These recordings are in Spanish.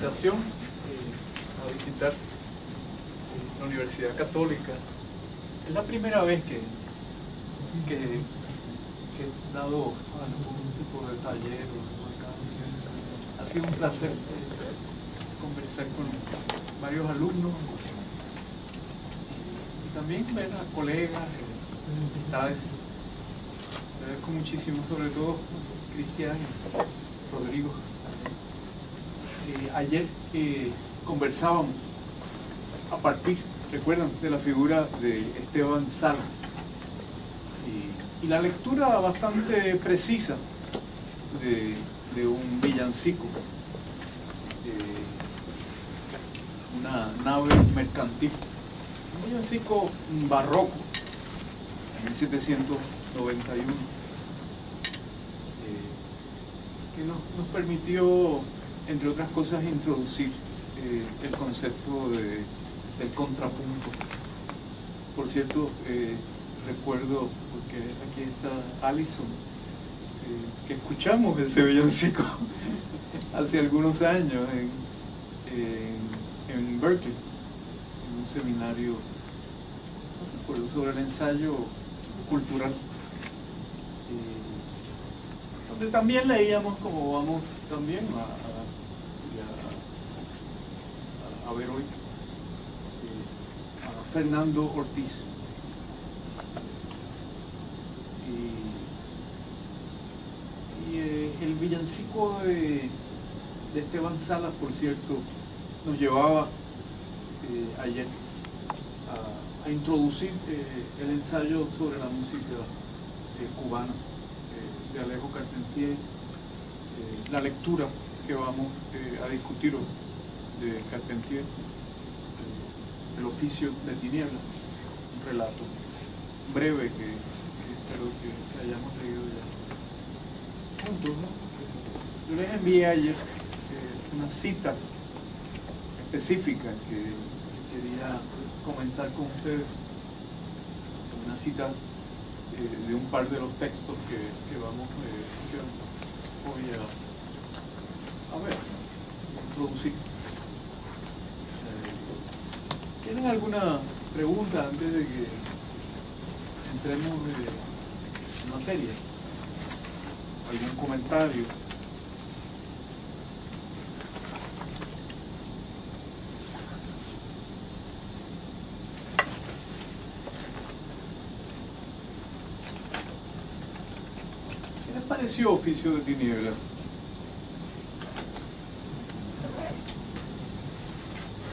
invitación a visitar la Universidad Católica. Es la primera vez que he dado algún tipo de taller o algo acá. Ha sido un placer conversar con varios alumnos y también ver a colegas, amistades. Le agradezco muchísimo, sobre todo Cristian y Rodrigo. Ayer conversábamos a partir, recuerdan, de la figura de Esteban Salas y la lectura bastante precisa de un villancico, una nave mercantil, un villancico barroco, en 1791, que nos permitió, entre otras cosas, introducir el concepto del contrapunto. Por cierto, recuerdo, porque aquí está Alison, que escuchamos ese villancico hace algunos años en Berkeley, en un seminario, no recuerdo, sobre el ensayo cultural, donde también leíamos, como vamos también a ver hoy, a Fernando Ortiz. Y el villancico de Esteban Salas, por cierto, nos llevaba ayer a introducir el ensayo sobre la música cubana de Alejo Carpentier, la lectura que vamos a discutir hoy de Carpentier, El oficio de tinieblas, un relato breve que espero que hayamos leído ya juntos, ¿no? Yo les envié ayer una cita específica que quería comentar con ustedes, una cita de un par de los textos que vamos hoy a ver, introducir. ¿Tienen alguna pregunta antes de que entremos en materia? ¿Algún comentario? ¿Qué les pareció Oficio de Tinieblas?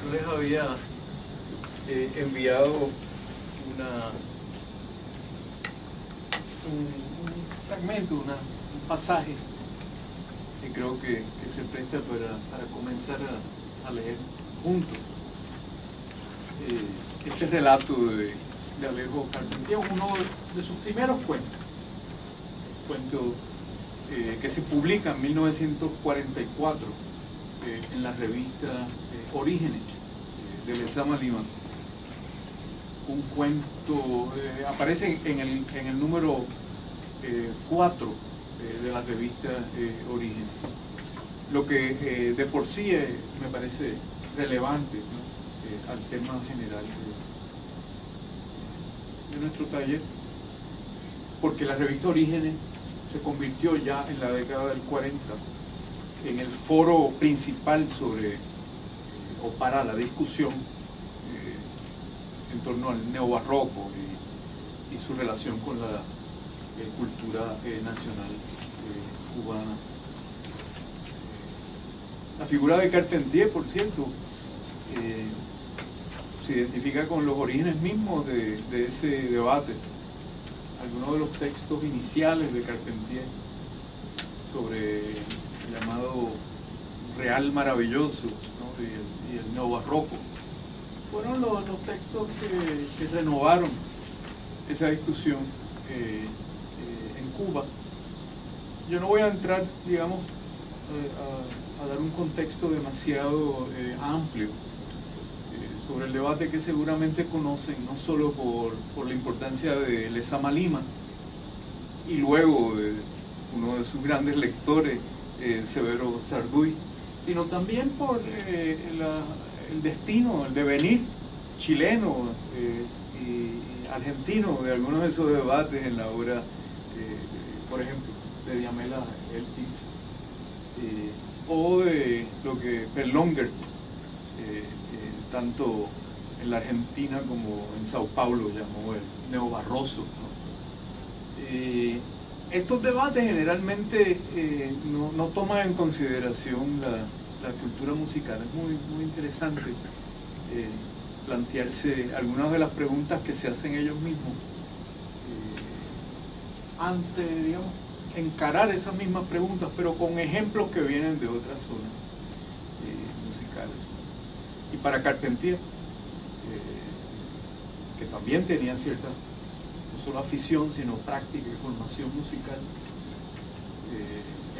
Yo les había enviado un fragmento, un pasaje que creo que se presta para comenzar a leer juntos. Este relato de Alejo Carpentier, uno de sus primeros cuentos, que se publica en 1944 en la revista Orígenes de Lezama Lima. Un cuento, aparece en el número 4 de la revista Orígenes, lo que de por sí me parece relevante, ¿no? Al tema general de nuestro taller, porque la revista Orígenes se convirtió ya en la década del 40 en el foro principal sobre o para la discusión en torno al neobarroco y su relación con la cultura nacional cubana. La figura de Carpentier, por cierto, se identifica con los orígenes mismos de ese debate. Algunos de los textos iniciales de Carpentier sobre el llamado Real Maravilloso, ¿no? y el neobarroco fueron los textos que renovaron esa discusión en Cuba. Yo no voy a entrar, digamos, a dar un contexto demasiado amplio sobre el debate que seguramente conocen, no solo por la importancia de Lezama Lima y luego de uno de sus grandes lectores, Severo Sarduy, sino también por el destino, el devenir chileno y argentino de algunos de esos debates en la obra, por ejemplo, de Diamela Eltich, o de lo que Berlongher, tanto en la Argentina como en Sao Paulo, llamó el neobarroso, ¿no? Estos debates generalmente no toman en consideración la cultura musical. Es muy interesante plantearse algunas de las preguntas que se hacen ellos mismos ante, digamos, encarar esas mismas preguntas, pero con ejemplos que vienen de otras zonas musicales. Y para Carpentier, que también tenía cierta, no solo afición, sino práctica y formación musical,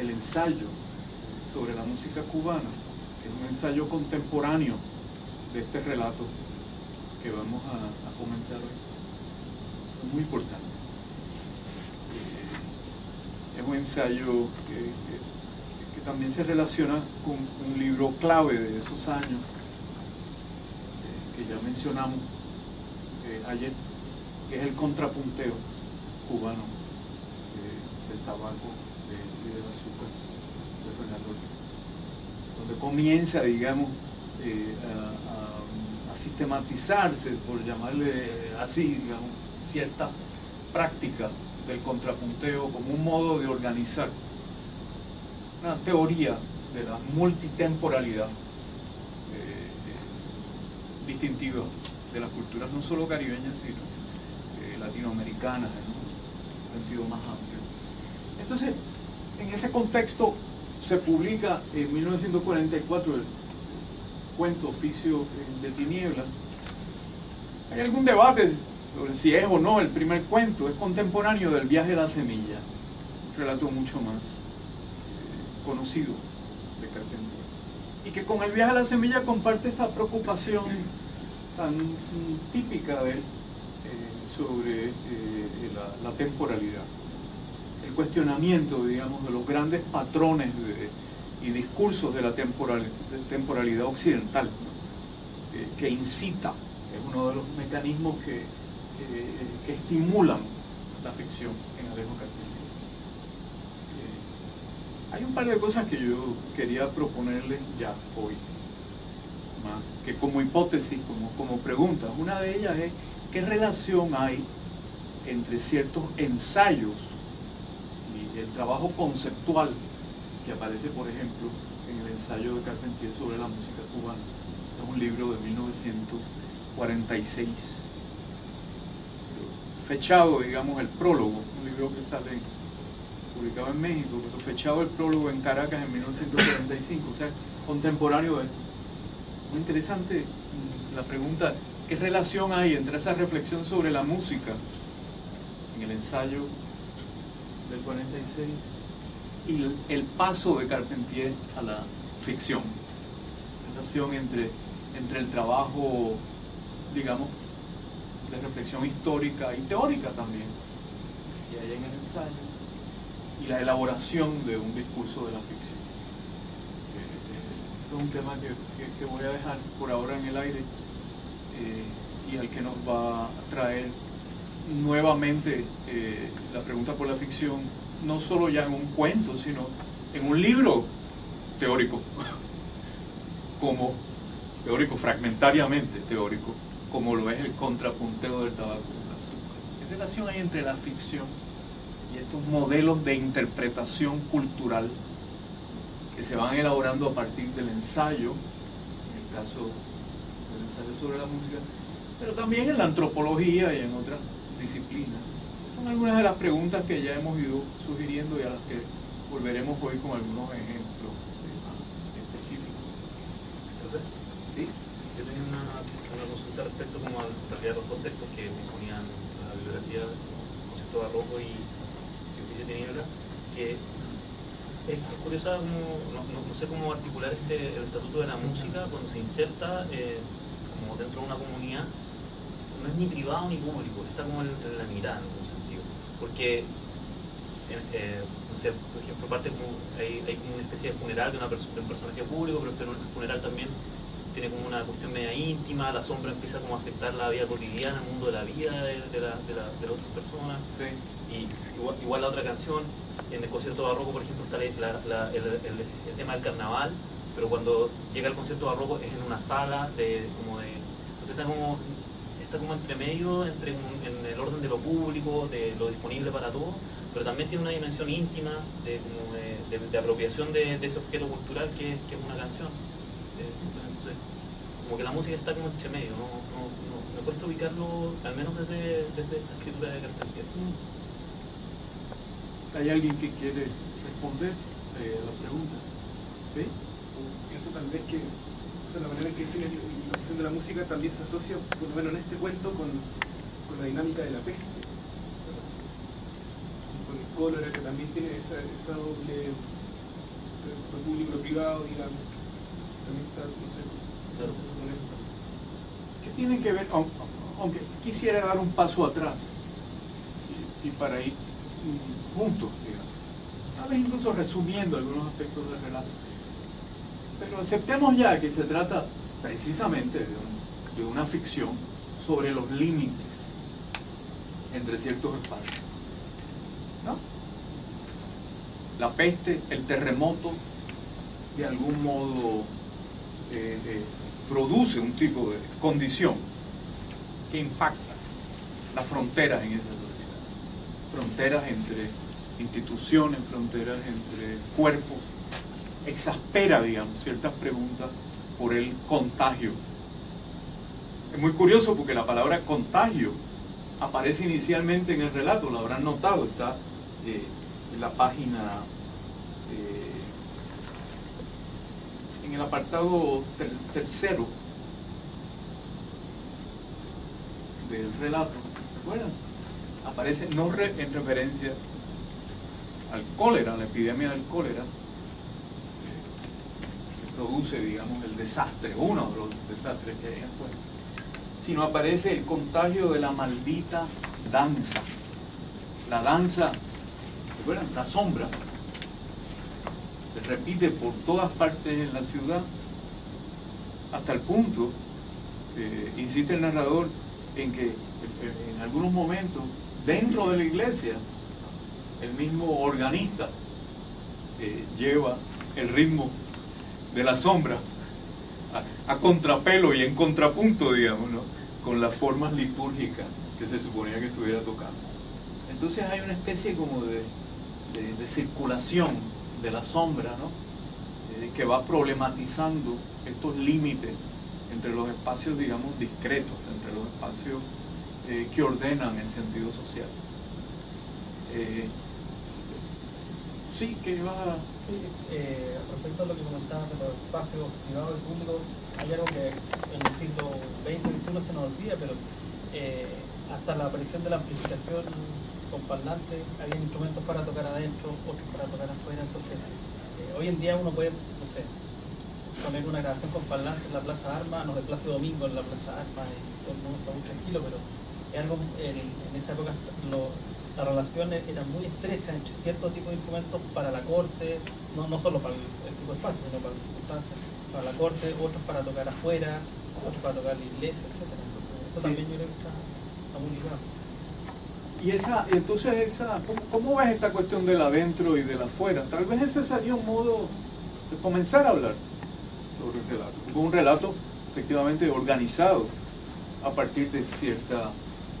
el ensayo sobre la música cubana, que es un ensayo contemporáneo de este relato que vamos a comentar hoy, es muy importante. Es un ensayo que también se relaciona con un libro clave de esos años que ya mencionamos ayer, que es el contrapunteo cubano del tabaco y del azúcar de Fernando Ortiz, donde comienza, digamos, a sistematizarse, por llamarle así, digamos, cierta práctica del contrapunteo como un modo de organizar una teoría de la multitemporalidad distintiva de las culturas no solo caribeñas, sino latinoamericanas en un sentido más amplio. Entonces, en ese contexto se publica en 1944 el cuento Oficio de Tinieblas. Hay algún debate sobre si es o no el primer cuento. Es contemporáneo del Viaje a la Semilla, un relato mucho más conocido de Carpentier, y que con el Viaje a la Semilla comparte esta preocupación tan típica de él sobre la temporalidad, el cuestionamiento, digamos, de los grandes patrones y discursos de la temporalidad occidental, ¿no? Que incita, es uno de los mecanismos que estimulan la ficción en Alejo Carpentier. Hay un par de cosas que yo quería proponerles ya hoy, más que como hipótesis, como preguntas. Una de ellas es: ¿qué relación hay entre ciertos ensayos y el trabajo conceptual que aparece, por ejemplo, en el ensayo de Carpentier sobre la música cubana? Es un libro de 1946, fechado, digamos, el prólogo, un libro que sale publicado en México, pero fechado el prólogo en Caracas en 1945, o sea, contemporáneo de esto. Muy interesante la pregunta: ¿qué relación hay entre esa reflexión sobre la música en el ensayo del 46 y el paso de Carpentier a la ficción? Relación entre el trabajo, digamos, de reflexión histórica y teórica también, que hay en el ensayo, y la elaboración de un discurso de la ficción. Este es un tema que voy a dejar por ahora en el aire, y al que nos va a traer nuevamente la pregunta por la ficción, no solo ya en un cuento, sino en un libro teórico, como teórico, fragmentariamente teórico, como lo es el contrapunteo del tabaco y el azúcar. ¿Qué relación hay entre la ficción y estos modelos de interpretación cultural que se van elaborando a partir del ensayo, en el caso del ensayo sobre la música, pero también en la antropología y en otras disciplinas? Son algunas de las preguntas que ya hemos ido sugiriendo y a las que volveremos hoy con algunos ejemplos específicos. ¿Sí? Yo tenía una consulta respecto como a los contextos que me ponían la bibliografía, Concepto Barroco y Oficio de Tinieblas, que es curiosa, no sé cómo articular el estatuto de la música cuando se inserta como dentro de una comunidad. No es ni privado ni público, está como en la mitad en algún sentido, porque no sé, por ejemplo, parte como, hay como una especie de funeral de, de un personaje público, pero el funeral también tiene como una cuestión media íntima, la sombra empieza como a afectar la vida cotidiana, el mundo de la vida de las otras personas. Sí. Y igual la otra canción, en el concierto barroco, por ejemplo, está el tema del carnaval, pero cuando llega el concierto barroco es en una sala entonces está como entre medio, en el orden de lo público, de lo disponible para todos, pero también tiene una dimensión íntima de apropiación de ese objeto cultural que es una canción. Entonces, como que la música está como entre medio, me cuesta ubicarlo, al menos desde esta escritura de Carpentier. ¿Hay alguien que quiere responder a la pregunta? ¿Sí? Pienso tal vez que la manera en que tiene la cuestión de la música también se asocia, por lo menos en este cuento, con la dinámica de la peste, con el cólera, que también tiene esa doble, lo público y lo privado, digamos, también está, no sé, con esto. ¿Qué tiene que ver? Aunque quisiera dar un paso atrás y para ir juntos, digamos, a veces incluso resumiendo algunos aspectos del relato, pero aceptemos ya que se trata precisamente de una ficción sobre los límites entre ciertos espacios, ¿no? La peste, el terremoto, de algún modo produce un tipo de condición que impacta las fronteras en esa sociedad, fronteras entre instituciones, fronteras entre cuerpos, exaspera, digamos, ciertas preguntas por el contagio. Es muy curioso porque la palabra contagio aparece inicialmente en el relato, lo habrán notado, está en la página, en el apartado tercero del relato, ¿recuerdan? Aparece no en referencia al cólera, a la epidemia del cólera, que produce, digamos, el desastre, uno de los desastres que hay afuera, sino aparece el contagio de la maldita danza. La danza, ¿recuerdan? La sombra, se repite por todas partes en la ciudad, hasta el punto, insiste el narrador, en que en algunos momentos, dentro de la iglesia, el mismo organista lleva el ritmo de la sombra a contrapelo y en contrapunto, digamos, ¿no?, con las formas litúrgicas que se suponía que estuviera tocando. Entonces hay una especie como de circulación de la sombra, ¿no?, que va problematizando estos límites entre los espacios, digamos, discretos, entre los espacios que ordenan el sentido social. Sí, que iba a... Respecto a lo que comentabas de los espacios privados y públicos, hay algo que en el siglo XX y XXI se nos olvida, pero hasta la aparición de la amplificación con parlantes, había instrumentos para tocar adentro, otros para tocar afuera. Entonces, hoy en día uno puede, no sé, poner una grabación con parlantes en la Plaza Armas, no sé, Plaza Domingo en la Plaza Armas, y todo el mundo está muy tranquilo, pero es algo, en esa época las relaciones eran muy estrechas entre ciertos tipos de instrumentos para la corte, no solo para el tipo de espacio, sino para las circunstancias, para la corte, otros para tocar afuera, otros para tocar la iglesia, etc. Entonces, eso también yo creo que está muy ligado. Y entonces ¿cómo ves esta cuestión del adentro y del afuera? Tal vez ese sería un modo de comenzar a hablar sobre el relato. Un relato efectivamente organizado a partir de cierta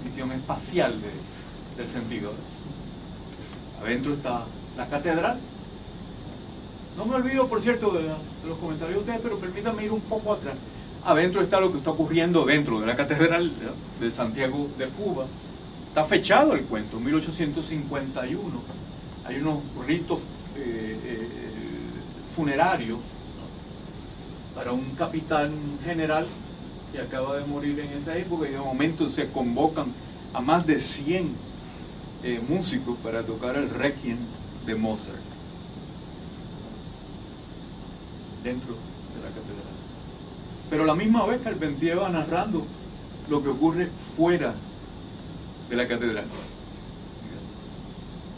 visión espacial del sentido. Adentro está la catedral. No me olvido, por cierto, de los comentarios de ustedes, pero permítanme ir un poco atrás. Adentro está lo que está ocurriendo dentro de la catedral, ¿no?, de Santiago de Cuba. Está fechado el cuento, 1851. Hay unos ritos funerarios, ¿no?, para un capitán general que acaba de morir en esa época, y de momento se convocan a más de 100 músicos para tocar el Requiem de Mozart dentro de la catedral. Pero a la misma vez Carpentier va narrando lo que ocurre fuera de la catedral.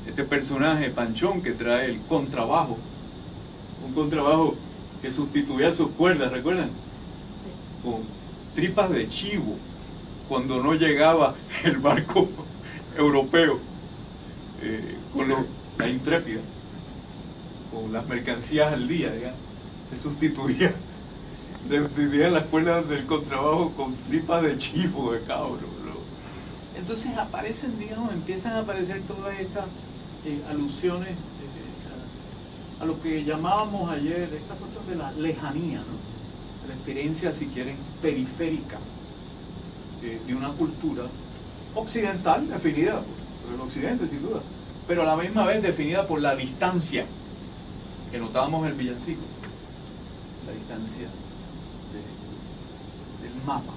este personaje Panchón que trae el contrabajo, un contrabajo que sustituía sus cuerdas, ¿recuerdan? Con tripas de chivo, cuando no llegaba el barco europeo con la Intrépida, con las mercancías al día, digamos, se sustituían las cuerdas del contrabajo con tripas de chivo, de cabro, ¿no? Entonces aparecen, digamos, empiezan a aparecer todas estas alusiones a lo que llamábamos ayer, esta cuestión de la lejanía, ¿no? De la experiencia, si quieren, periférica de una cultura occidental definida por el occidente, sin duda, pero a la misma vez definida por la distancia que notábamos en el villancico, la distancia del mapa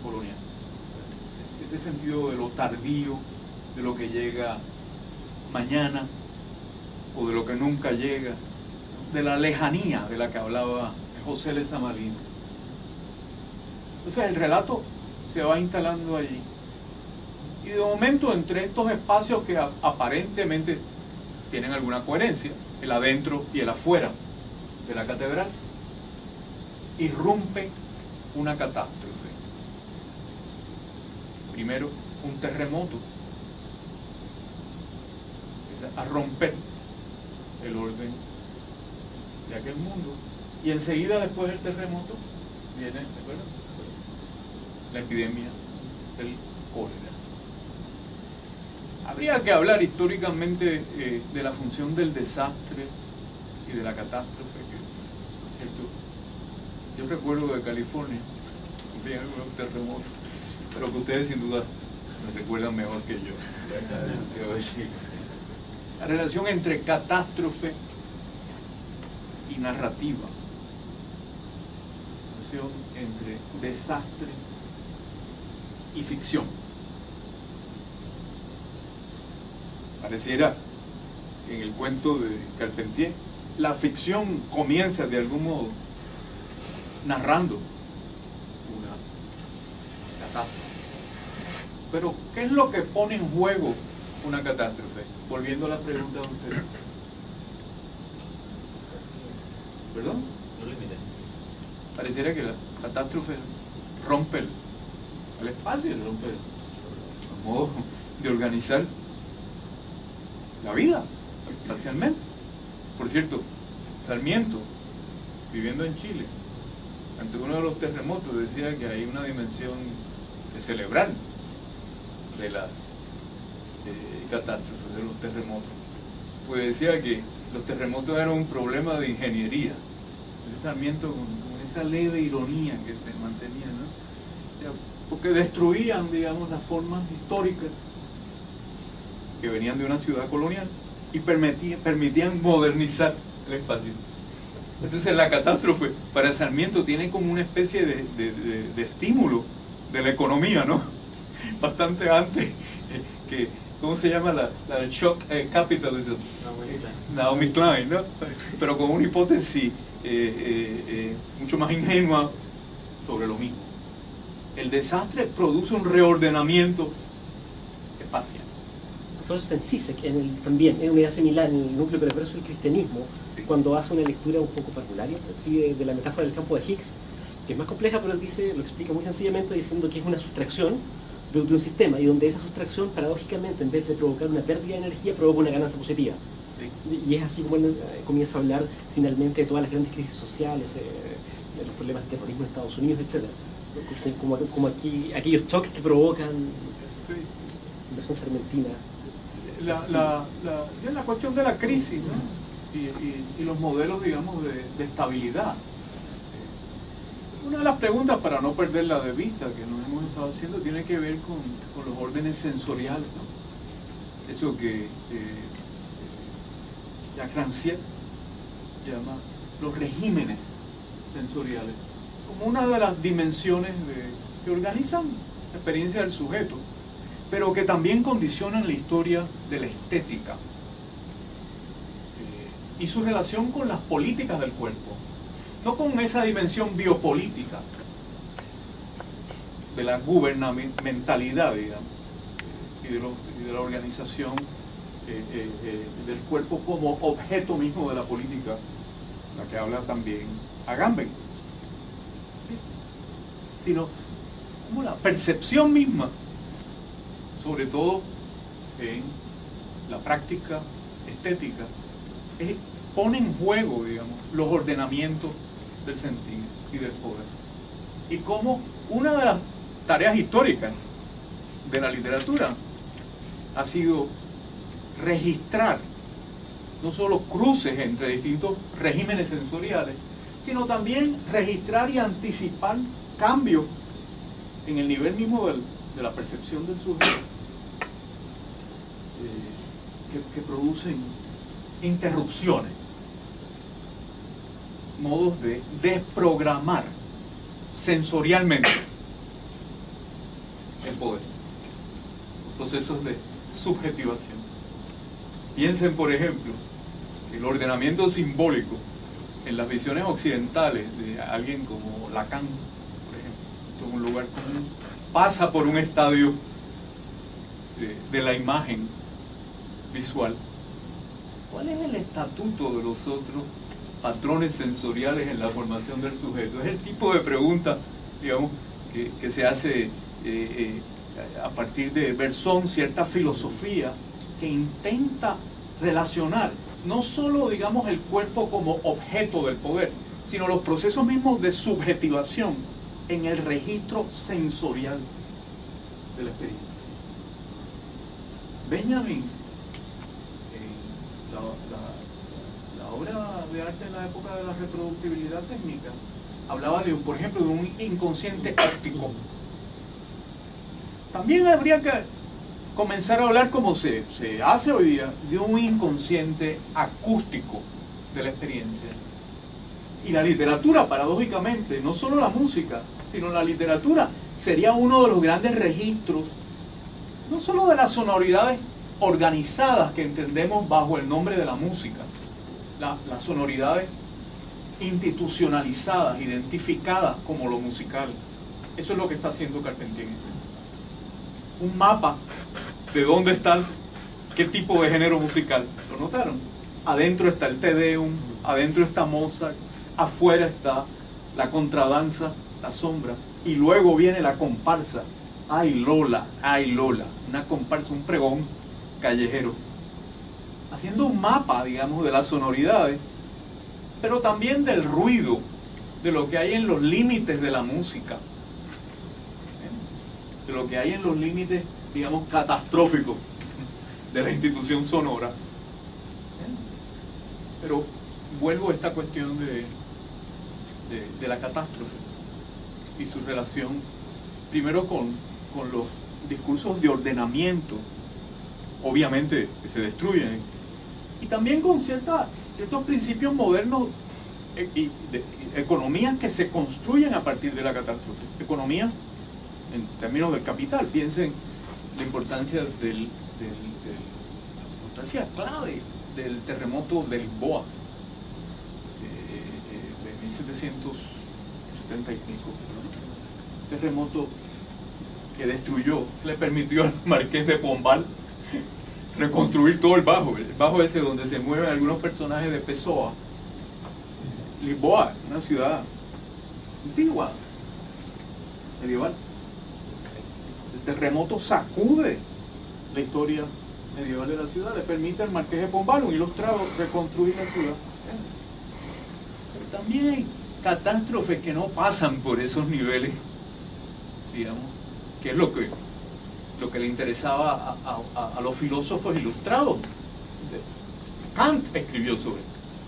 colonial, ese sentido de lo tardío, de lo que llega mañana o de lo que nunca llega, de la lejanía de la que hablaba José Lezamalino. Entonces el relato se va instalando allí y de momento entre estos espacios que aparentemente tienen alguna coherencia, el adentro y el afuera de la catedral, irrumpe una catástrofe. Primero, un terremoto, a romper el orden de aquel mundo, y enseguida después del terremoto viene, ¿de acuerdo?, la epidemia del cólera. Habría que hablar históricamente de la función del desastre y de la catástrofe, que, ¿no es cierto? Yo recuerdo de California, había algunos terremotos, pero que ustedes sin duda me recuerdan mejor que yo. La relación entre catástrofe y narrativa, la relación entre desastre y ficción. Pareciera en el cuento de Carpentier, la ficción comienza de algún modo narrando una catástrofe. Pero, ¿qué es lo que pone en juego una catástrofe? Volviendo a la pregunta de ustedes. ¿Perdón? No límite. Pareciera que la catástrofe rompe el espacio, rompe el modo de organizar la vida espacialmente. Por cierto, Sarmiento, viviendo en Chile, ante uno de los terremotos, decía que hay una dimensión de celebrar de las catástrofes, de los terremotos. Pues decía que los terremotos eran un problema de ingeniería. Ese Sarmiento con esa leve ironía que te mantenía, ¿no? Porque destruían, digamos, las formas históricas que venían de una ciudad colonial y permitían modernizar el espacio. Entonces la catástrofe para Sarmiento tiene como una especie de estímulo de la economía, ¿no? Bastante antes que, ¿cómo se llama? La shock capitalism, Naomi Klein, ¿no? Pero con una hipótesis mucho más ingenua sobre lo mismo. El desastre produce un reordenamiento espacial. Entonces, Zizek, también, en una idea similar, en el núcleo perverso del cristianismo, sí, cuando hace una lectura un poco parvularia, así de la metáfora del campo de Higgs, que es más compleja, pero él lo explica muy sencillamente diciendo que es una sustracción de un sistema, y donde esa sustracción, paradójicamente, en vez de provocar una pérdida de energía, provoca una ganancia positiva. Sí. Y es así como él comienza a hablar finalmente de todas las grandes crisis sociales, de los problemas de terrorismo en Estados Unidos, etc. Como aquellos choques que provocan inversión sarmentina. La cuestión de la crisis, ¿no? y los modelos, digamos, de estabilidad. Una de las preguntas, para no perderla de vista, que nos hemos estado haciendo, tiene que ver con los órdenes sensoriales, ¿no? Eso que Jacques Rancière llama los regímenes sensoriales, como una de las dimensiones que organizan la experiencia del sujeto, pero que también condicionan la historia de la estética y su relación con las políticas del cuerpo, no con esa dimensión biopolítica de la gubernamentalidad, digamos, y de la organización del cuerpo como objeto mismo de la política, la que habla también Agamben, sino como la percepción misma, sobre todo en la práctica estética, pone en juego, digamos, los ordenamientos del sentido y del poder. Y como una de las tareas históricas de la literatura ha sido registrar no solo cruces entre distintos regímenes sensoriales, sino también registrar y anticipar cambios en el nivel mismo de la percepción del sujeto, que producen interrupciones, modos de desprogramar sensorialmente el poder, procesos de subjetivación. Piensen, por ejemplo, el ordenamiento simbólico en las visiones occidentales de alguien como Lacan, por ejemplo, en un lugar común, pasa por un estadio de la imagen visual. ¿Cuál es el estatuto de los otros patrones sensoriales en la formación del sujeto? Es el tipo de pregunta, digamos, que se hace a partir de Bersón, cierta filosofía que intenta relacionar no solo, digamos, el cuerpo como objeto del poder, sino los procesos mismos de subjetivación en el registro sensorial de la experiencia. Benjamin, la obra de arte en la época de la reproductibilidad técnica, hablaba de, por ejemplo, de un inconsciente óptico. También habría que comenzar a hablar, como se hace hoy día, de un inconsciente acústico de la experiencia. Y la literatura, paradójicamente, no solo la música, sino la literatura, sería uno de los grandes registros, no solo de las sonoridades organizadas que entendemos bajo el nombre de la música, las sonoridades institucionalizadas, identificadas como lo musical. Eso es lo que está haciendo Carpentier. Un mapa de dónde está, qué tipo de género musical. ¿Lo notaron? Adentro está el Te Deum, adentro está Mozart, afuera está la contradanza, la sombra, y luego viene la comparsa. ¡Ay Lola! ¡Ay Lola! Una comparsa, un pregón callejero. Haciendo un mapa, digamos, de las sonoridades, pero también del ruido, de lo que hay en los límites de la música, de lo que hay en los límites, digamos, catastróficos de la institución sonora. Pero vuelvo a esta cuestión de la catástrofe y su relación primero con los discursos de ordenamiento, obviamente, que se destruyen, y también con ciertos principios modernos y de economías que se construyen a partir de la catástrofe. Economías en términos del capital. Piensen la importancia la importancia clave del terremoto de Lisboa de 1770 y pico. Terremoto que destruyó, le permitió al marqués de Pombal reconstruir todo el bajo ese donde se mueven algunos personajes de Pessoa. Lisboa, una ciudad antigua, medieval. El terremoto sacude la historia medieval de la ciudad, le permite al marqués de Pombal, un ilustrado, reconstruir la ciudad. Pero también hay catástrofes que no pasan por esos niveles, digamos, que es lo que le interesaba a los filósofos ilustrados. Kant escribió sobre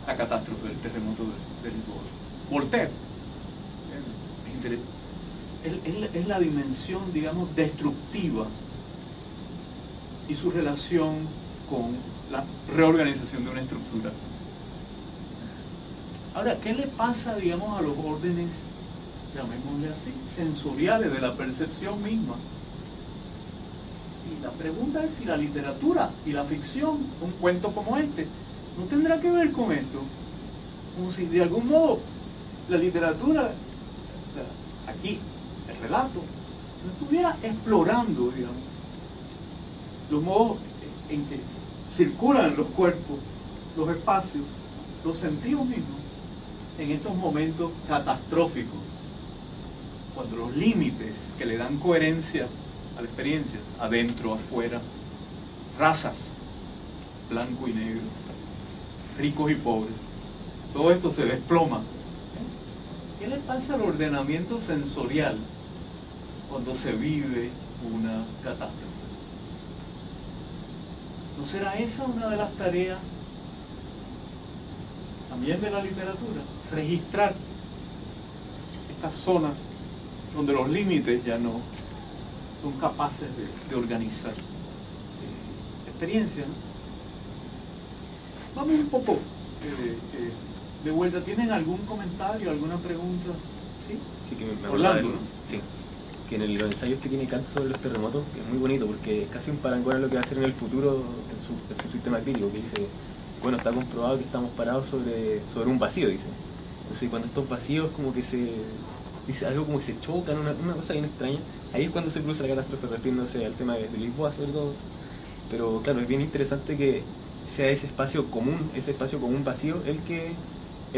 la catástrofe del terremoto de Lisboa. Voltaire. Es la dimensión, digamos, destructiva y su relación con la reorganización de una estructura. Ahora, ¿qué le pasa, digamos, a los órdenes, llamémosle así, sensoriales de la percepción misma? Y la pregunta es si la literatura y la ficción, un cuento como este, no tendrá que ver con esto. Como si de algún modo la literatura, aquí, el relato, no estuviera explorando, digamos, los modos en que circulan los cuerpos, los espacios, los sentidos mismos, en estos momentos catastróficos, cuando los límites que le dan coherencia a la experiencia, adentro, afuera, razas, blanco y negro, ricos y pobres, todo esto se desploma. ¿Qué le pasa al ordenamiento sensorial cuando se vive una catástrofe? ¿No será esa una de las tareas también de la literatura? Registrar estas zonas donde los límites ya no son capaces de organizar experiencias, ¿no? Vamos un poco de vuelta. ¿Tienen algún comentario, alguna pregunta? ¿Sí? Sí, que me Orlando, ¿no? Sí. Que en los ensayos que tiene Kant sobre los terremotos, que es muy bonito porque es casi un parangón a lo que va a hacer en el futuro en su sistema crítico, que dice, bueno, está comprobado que estamos parados sobre un vacío, dice. Entonces cuando estos vacíos como que dice algo como que se chocan, una cosa bien extraña, ahí es cuando se produce la catástrofe, refiriéndose al tema de Lisboa sobre todo. Pero claro, es bien interesante que sea ese espacio común vacío el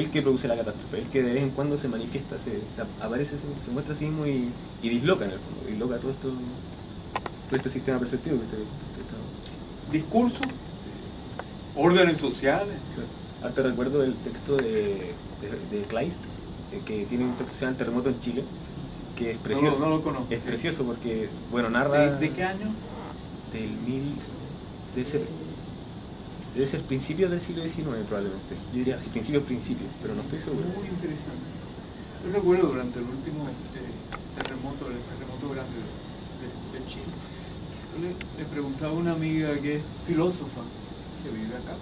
que produce la catástrofe, el que de vez en cuando se manifiesta, se aparece, se muestra a sí mismo y disloca en el fondo, disloca todo este sistema perceptivo que usted está. Discurso, órdenes sociales. Ahora te recuerdo el texto de Kleist, que tiene un texto que se llama El terremoto en Chile, que es precioso. No lo conozco. Es precioso porque, bueno, narra... ¿De qué año? Debe ser principios del siglo XIX probablemente. Yo diría principios, pero no estoy seguro. Muy interesante. Yo recuerdo durante el último terremoto, el terremoto grande de Chile, yo le preguntaba a una amiga que es filósofa, que vive acá,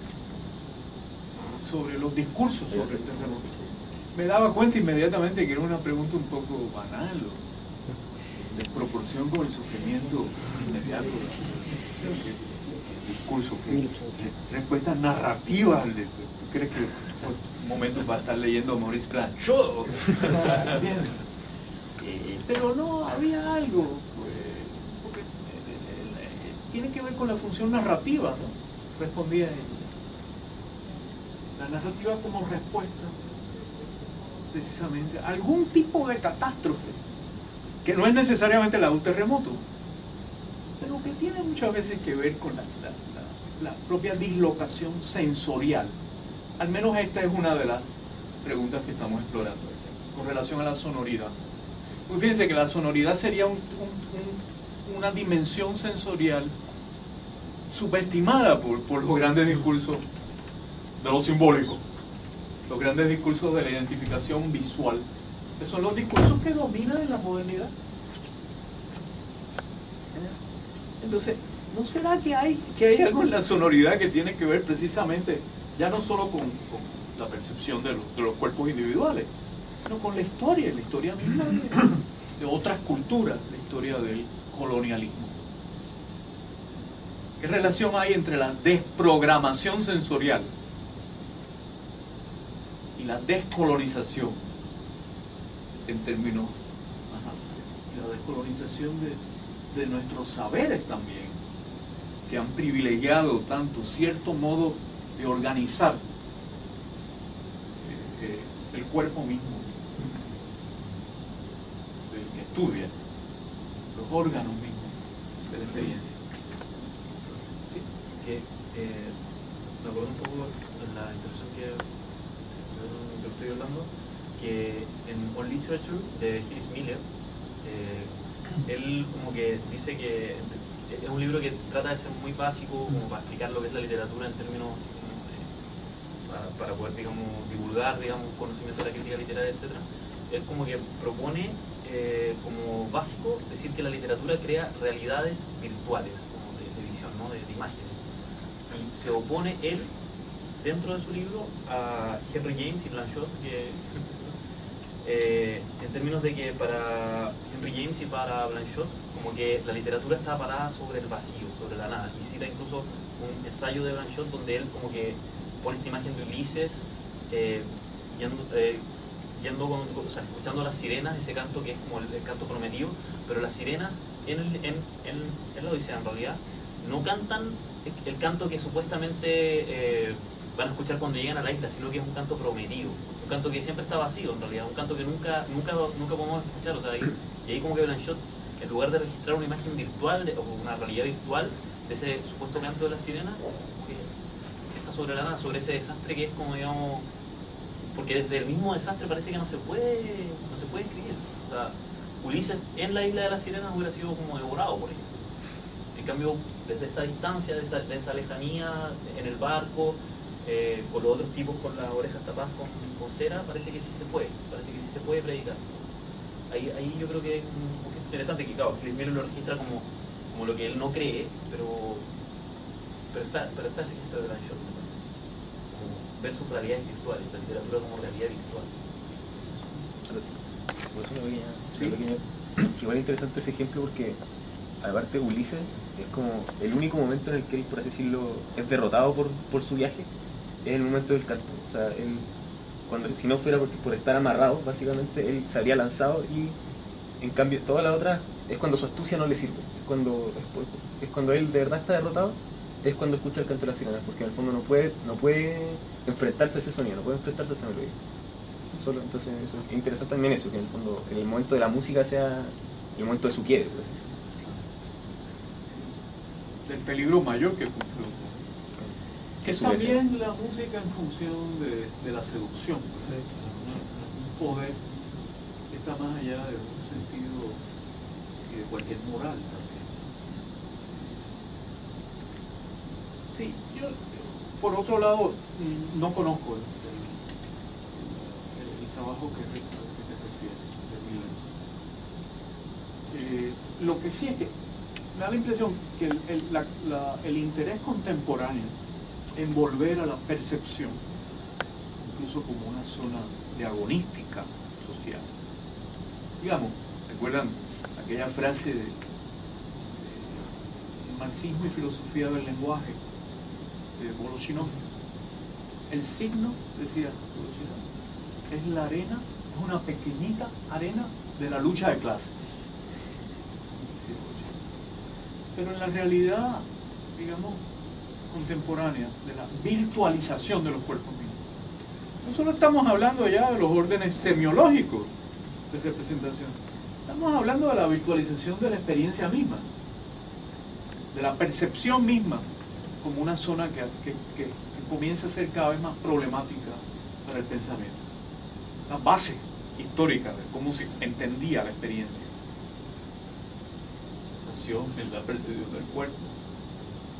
sobre los discursos sobre el terremoto. Me daba cuenta inmediatamente que era una pregunta un poco banal, o de proporción con el sufrimiento inmediato de la situación. Discurso, respuestas narrativas. ¿Tú crees que por un momento va a estar leyendo a Maurice Blanchot? Pero no, había algo, porque tiene que ver con la función narrativa, ¿no? Respondía ella. La narrativa como respuesta, precisamente, a algún tipo de catástrofe, que no es necesariamente la de un terremoto, pero que tiene muchas veces que ver con la propia dislocación sensorial. Al menos esta es una de las preguntas que estamos explorando con relación a la sonoridad. Pues fíjense que la sonoridad sería una dimensión sensorial subestimada por los grandes discursos de lo simbólico, los grandes discursos de la identificación visual, que son los discursos que dominan en la modernidad. Entonces, ¿no será que hay algo en la sonoridad que tiene que ver precisamente, ya no solo con la percepción de los cuerpos individuales, sino con la historia misma de otras culturas, la historia del colonialismo? ¿Qué relación hay entre la desprogramación sensorial y la descolonización en términos, la descolonización de nuestros saberes también, que han privilegiado tanto cierto modo de organizar el cuerpo mismo del que estudia, los órganos mismos de la experiencia? Sí, que me acuerdo un poco en la introducción que estoy hablando, que en On Literature de Chris Miller, él como que dice que es un libro que trata de ser muy básico, como para explicar lo que es la literatura en términos así como para poder, digamos, divulgar, digamos, conocimiento de la crítica literaria, etc. Él como que propone como básico decir que la literatura crea realidades virtuales, como de visión, ¿no? de imágenes. Y se opone él, dentro de su libro, a Henry James y Blanchot, en términos de que para Henry James y para Blanchot, como que la literatura está parada sobre el vacío, sobre la nada. Y cita incluso un ensayo de Blanchot donde él como que pone esta imagen de Ulises escuchando las sirenas, ese canto que es como el canto prometido, pero las sirenas en la Odisea en realidad no cantan el canto que supuestamente van a escuchar cuando lleguen a la isla, sino que es un canto prometido, un canto que siempre está vacío en realidad, un canto que nunca podemos escuchar. O sea, y ahí como que Blanchot, en lugar de registrar una imagen virtual o una realidad virtual de ese supuesto canto de la sirena, que está sobre la nada, sobre ese desastre que es como, digamos, porque desde el mismo desastre parece que no se puede escribir. O sea, Ulises en la isla de las sirenas hubiera sido como devorado por ellos. En cambio, desde esa distancia, de esa lejanía, en el barco, con los otros tipos con las orejas tapadas con cera, parece que sí se puede predicar. Ahí yo creo que es interesante que, claro, Chris Miller lo registra como lo que él no cree, pero está ese registro de Blanchot, me parece. Como ver sus realidades virtuales, la literatura como realidad virtual. Pues una pequeña, igual interesante ese ejemplo porque aparte Ulises es como el único momento en el que él, por así decirlo, es derrotado por su viaje, es el momento del canto. O sea, él, si no fuera por estar amarrado, básicamente, él se habría lanzado y en cambio toda la otra es cuando su astucia no le sirve, es cuando él de verdad está derrotado, es cuando escucha el canto de las sirenas, porque en el fondo no puede enfrentarse a ese sonido, no puede enfrentarse a esa melodía. Entonces eso, es interesante también eso, que en el fondo el momento de la música sea el momento de su quiebre. Del peligro mayor que cumplió. Que es también la música en función de la seducción, un poder que está más allá de un sentido y de cualquier moral también. Sí, yo por otro lado no conozco el trabajo que te refieres, de Miller. Lo que sí es que me da la impresión que el interés contemporáneo en volver a la percepción, incluso como una zona de agonística social. Digamos, ¿recuerdan aquella frase de marxismo y filosofía del lenguaje de Boloshinov? El signo, decía Boloshinov, es la arena, es una pequeñita arena de la lucha de clases. Pero en la realidad, digamos, contemporánea, de la virtualización de los cuerpos mismos, no solo estamos hablando ya de los órdenes semiológicos de representación, estamos hablando de la virtualización de la experiencia misma, de la percepción misma, como una zona que comienza a ser cada vez más problemática para el pensamiento. La base histórica de cómo se entendía la experiencia. La sensación, la percepción del cuerpo,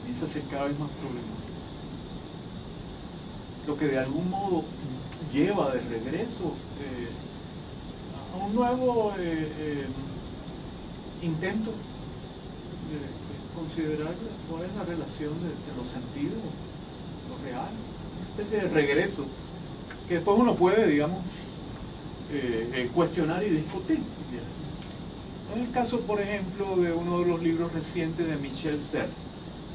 comienza a ser cada vez más problemática. Lo que de algún modo lleva de regreso a un nuevo intento de considerar cuál es la relación de los sentidos, lo real, una especie de regreso que después uno puede, digamos, cuestionar y discutir. En el caso, por ejemplo, de uno de los libros recientes de Michel Serres,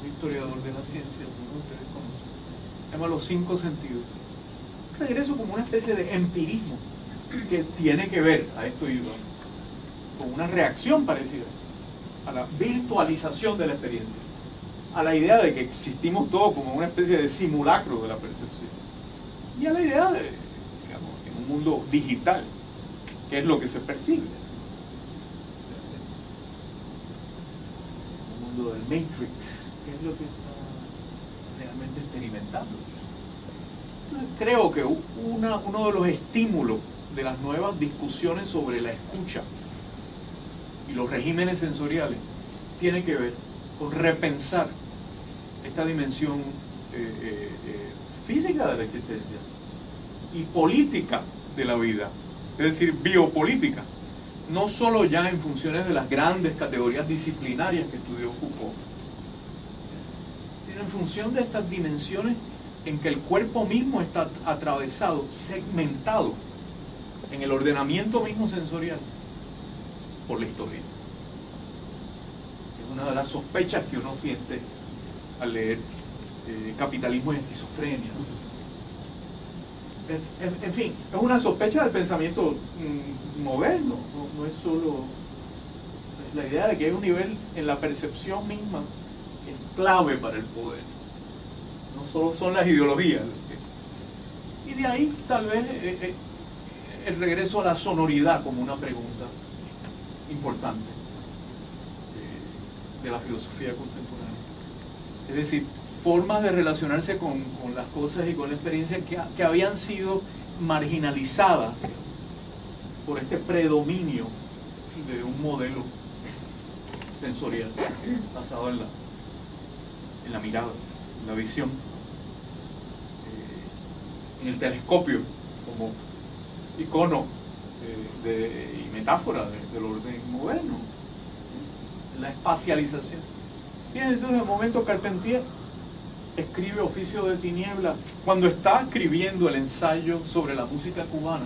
un historiador de la ciencia, algunos de ustedes conocen, se llama Los 5 sentidos. Regreso como una especie de empirismo que tiene que ver, a esto iba, con una reacción parecida a la virtualización de la experiencia, a la idea de que existimos todos como una especie de simulacro de la percepción, y a la idea de, digamos, en un mundo digital, que es lo que se percibe, un mundo del Matrix, que es lo que está realmente experimentando. Entonces creo que uno de los estímulos de las nuevas discusiones sobre la escucha y los regímenes sensoriales tiene que ver con repensar esta dimensión física de la existencia y política de la vida, es decir, biopolítica, no solo ya en funciones de las grandes categorías disciplinarias que estudió Foucault, sino en función de estas dimensiones en que el cuerpo mismo está atravesado, segmentado en el ordenamiento mismo sensorial por la historia. Es una de las sospechas que uno siente al leer Capitalismo y Esquizofrenia. En fin, es una sospecha del pensamiento moderno, no es solo, es la idea de que hay un nivel en la percepción misma es clave para el poder. No solo son las ideologías. Y de ahí tal vez el regreso a la sonoridad como una pregunta importante de la filosofía contemporánea. Es decir, formas de relacionarse con las cosas y con la experiencia que habían sido marginalizadas por este predominio de un modelo sensorial basado en la mirada, en la visión, en el telescopio como icono y metáfora del orden moderno, la espacialización. Bien, entonces de momento Carpentier escribe Oficio de Tiniebla cuando está escribiendo el ensayo sobre la música cubana,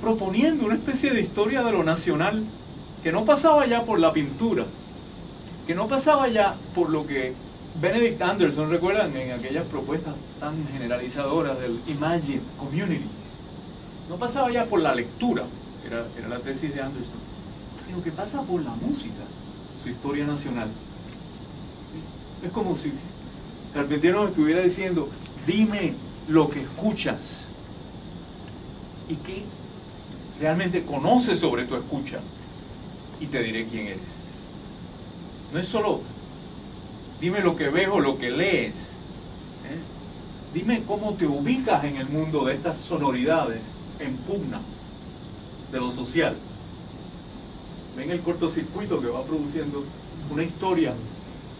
proponiendo una especie de historia de lo nacional que no pasaba ya por la pintura, que no pasaba ya por lo que Benedict Anderson, recuerdan en aquellas propuestas tan generalizadoras del Imagine Communities, no pasaba ya por la lectura, era la tesis de Anderson, sino que pasa por la música, su historia nacional. Es como si Carpentier nos estuviera diciendo, dime lo que escuchas y que realmente conoces sobre tu escucha y te diré quién eres. No es solo dime lo que ves o lo que lees, dime cómo te ubicas en el mundo de estas sonoridades en pugna de lo social. Ven el cortocircuito que va produciendo una historia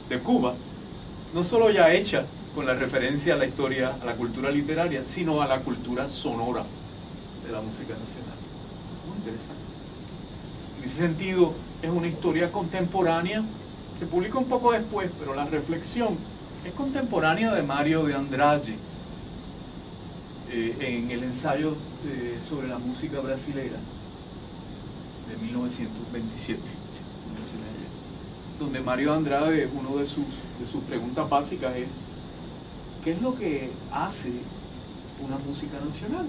de Cuba, no solo ya hecha con la referencia a la historia, a la cultura literaria, sino a la cultura sonora de la música nacional. Muy interesante. En ese sentido, es una historia contemporánea, se publica un poco después, pero la reflexión es contemporánea de Mario de Andrade, en el ensayo sobre la música brasilera de 1927, donde Mario de Andrade, una de sus preguntas básicas es ¿qué es lo que hace una música nacional?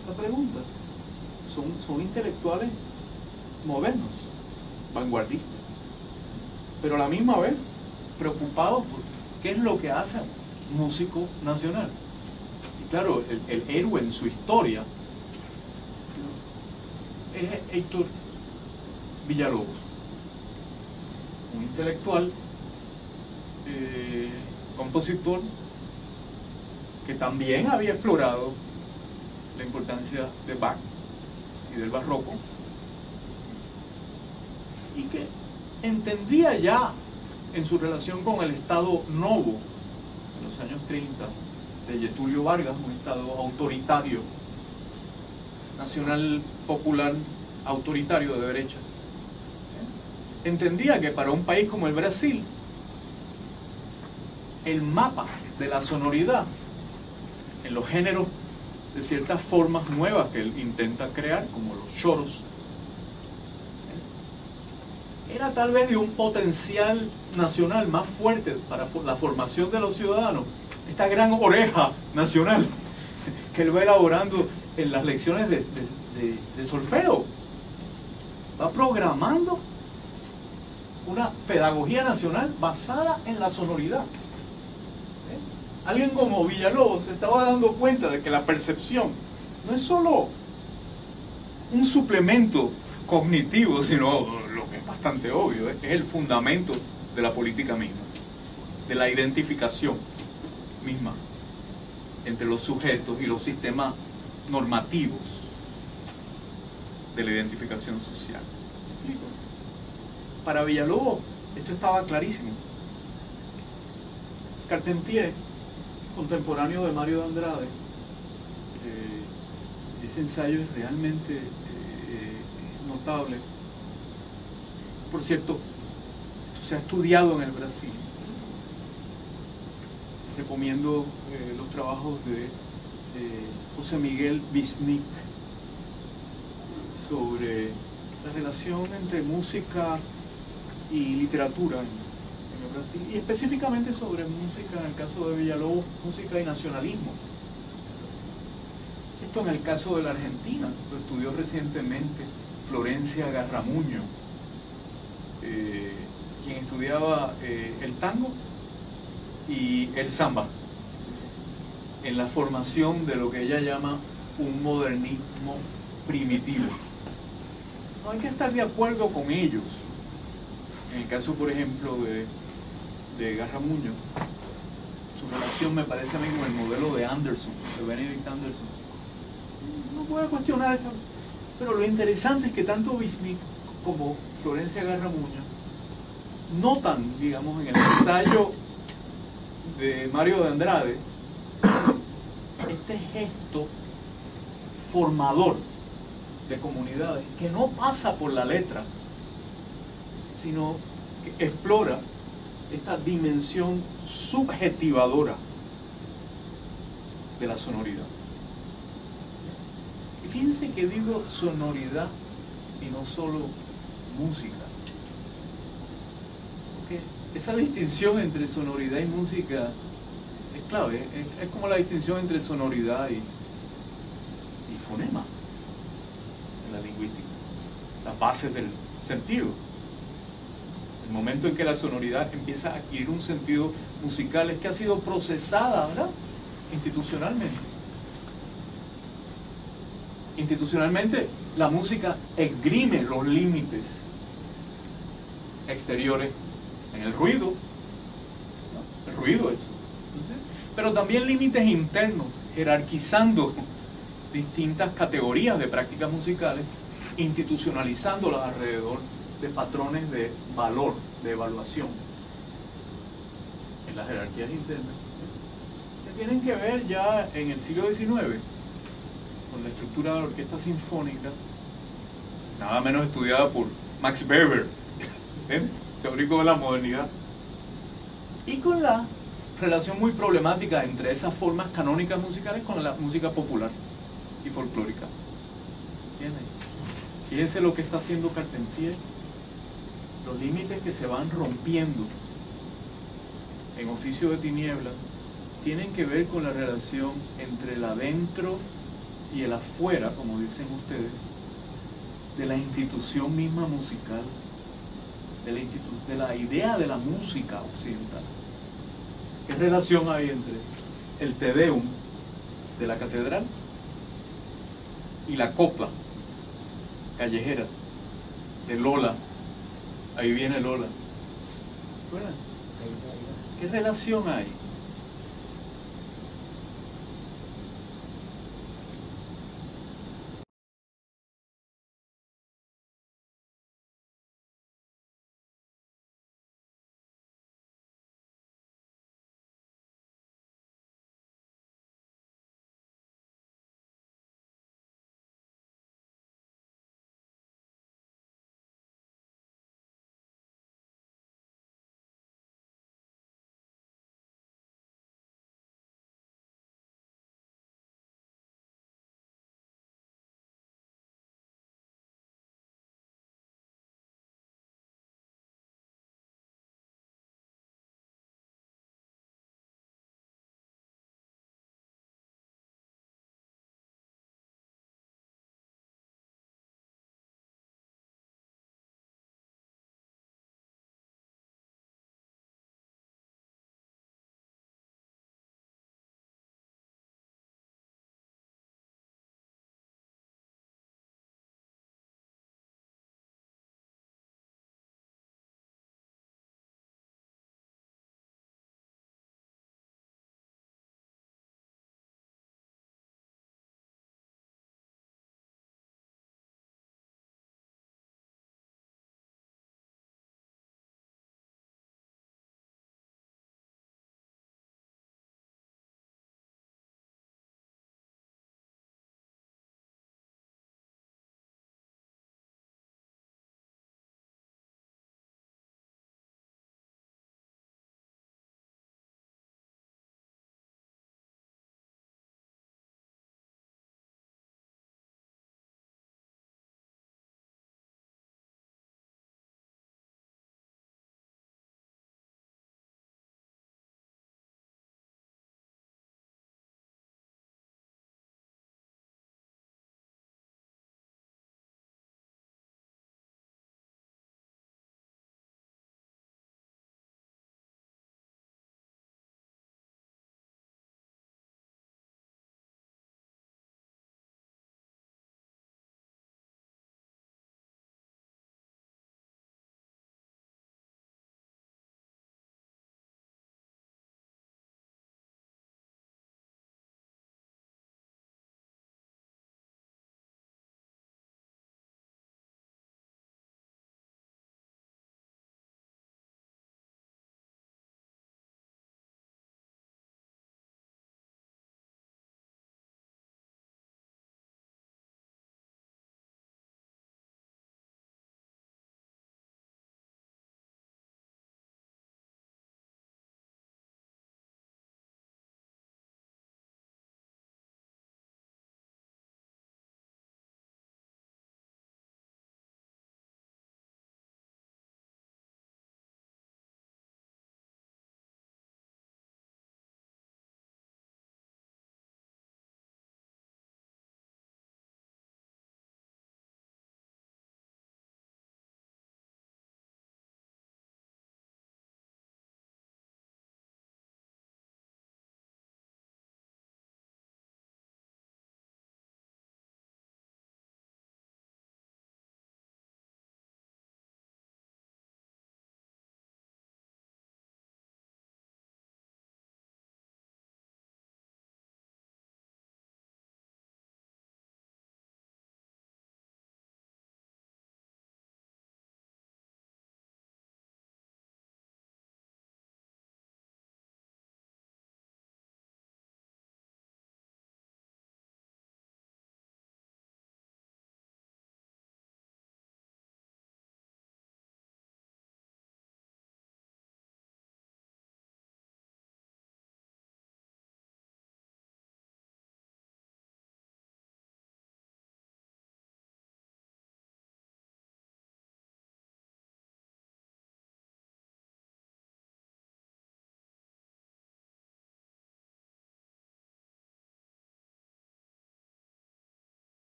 Esta pregunta. Son intelectuales modernos, vanguardistas, pero a la misma vez preocupados por qué es lo que hace un músico nacional. Y claro, el héroe en su historia es Héctor Villalobos, un intelectual, compositor, que también había explorado la importancia de Bach y del barroco, y que entendía ya en su relación con el Estado Novo en los años 30 de Getúlio Vargas, un Estado autoritario, nacional popular autoritario de derecha, entendía que para un país como el Brasil el mapa de la sonoridad en los géneros de ciertas formas nuevas que él intenta crear, como los choros, era tal vez de un potencial nacional más fuerte para la formación de los ciudadanos, esta gran oreja nacional que él va elaborando en las lecciones de solfeo, va programando una pedagogía nacional basada en la sonoridad. Alguien como Villalobos se estaba dando cuenta de que la percepción no es solo un suplemento cognitivo, sino lo que es bastante obvio, es el fundamento de la política misma, de la identificación misma entre los sujetos y los sistemas normativos de la identificación social. Para Villalobos esto estaba clarísimo. Carpentier, contemporáneo de Mario de Andrade, ese ensayo es realmente notable. Por cierto, esto se ha estudiado en el Brasil. Recomiendo los trabajos de José Miguel Wisnik sobre la relación entre música y literatura en el Brasil, y específicamente sobre música, en el caso de Villalobos, música y nacionalismo. Esto en el caso de la Argentina, lo estudió recientemente Florencia Garramuño, quien estudiaba el tango y el samba en la formación de lo que ella llama un modernismo primitivo. No hay que estar de acuerdo con ellos. En el caso, por ejemplo, de Garramuño, su relación me parece a mí con el modelo de Anderson, de Benedict Anderson. No voy a cuestionar esto, pero lo interesante es que tanto Bismick como Florencia Garramuño notan, digamos, en el ensayo de Mario de Andrade, este gesto formador de comunidades que no pasa por la letra, sino que explora esta dimensión subjetivadora de la sonoridad. Y fíjense que digo sonoridad y no solo música, porque esa distinción entre sonoridad y música es clave, es como la distinción entre sonoridad y fonema en la lingüística, las bases del sentido. El momento en que la sonoridad empieza a adquirir un sentido musical es que ha sido procesada, ¿verdad?, institucionalmente. Institucionalmente, la música esgrime los límites exteriores en el ruido, ¿no? El ruido es, pero también límites internos, jerarquizando distintas categorías de prácticas musicales, institucionalizándolas alrededor de patrones de valor, de evaluación en las jerarquías internas, que tienen que ver ya en el siglo XIX con la estructura de la orquesta sinfónica, nada menos estudiada por Max Weber, teórico de la modernidad, y con la relación muy problemática entre esas formas canónicas musicales con la música popular y folclórica. ¿Entienden? Fíjense lo que está haciendo Carpentier, los límites que se van rompiendo en Oficio de Tinieblas tienen que ver con la relación entre el adentro y el afuera, como dicen ustedes, de la institución misma musical, de la idea de la música occidental. ¿Qué relación hay entre el Te Deum de la catedral y la copla callejera de Lola? Ahí viene Lola. ¿Qué relación hay?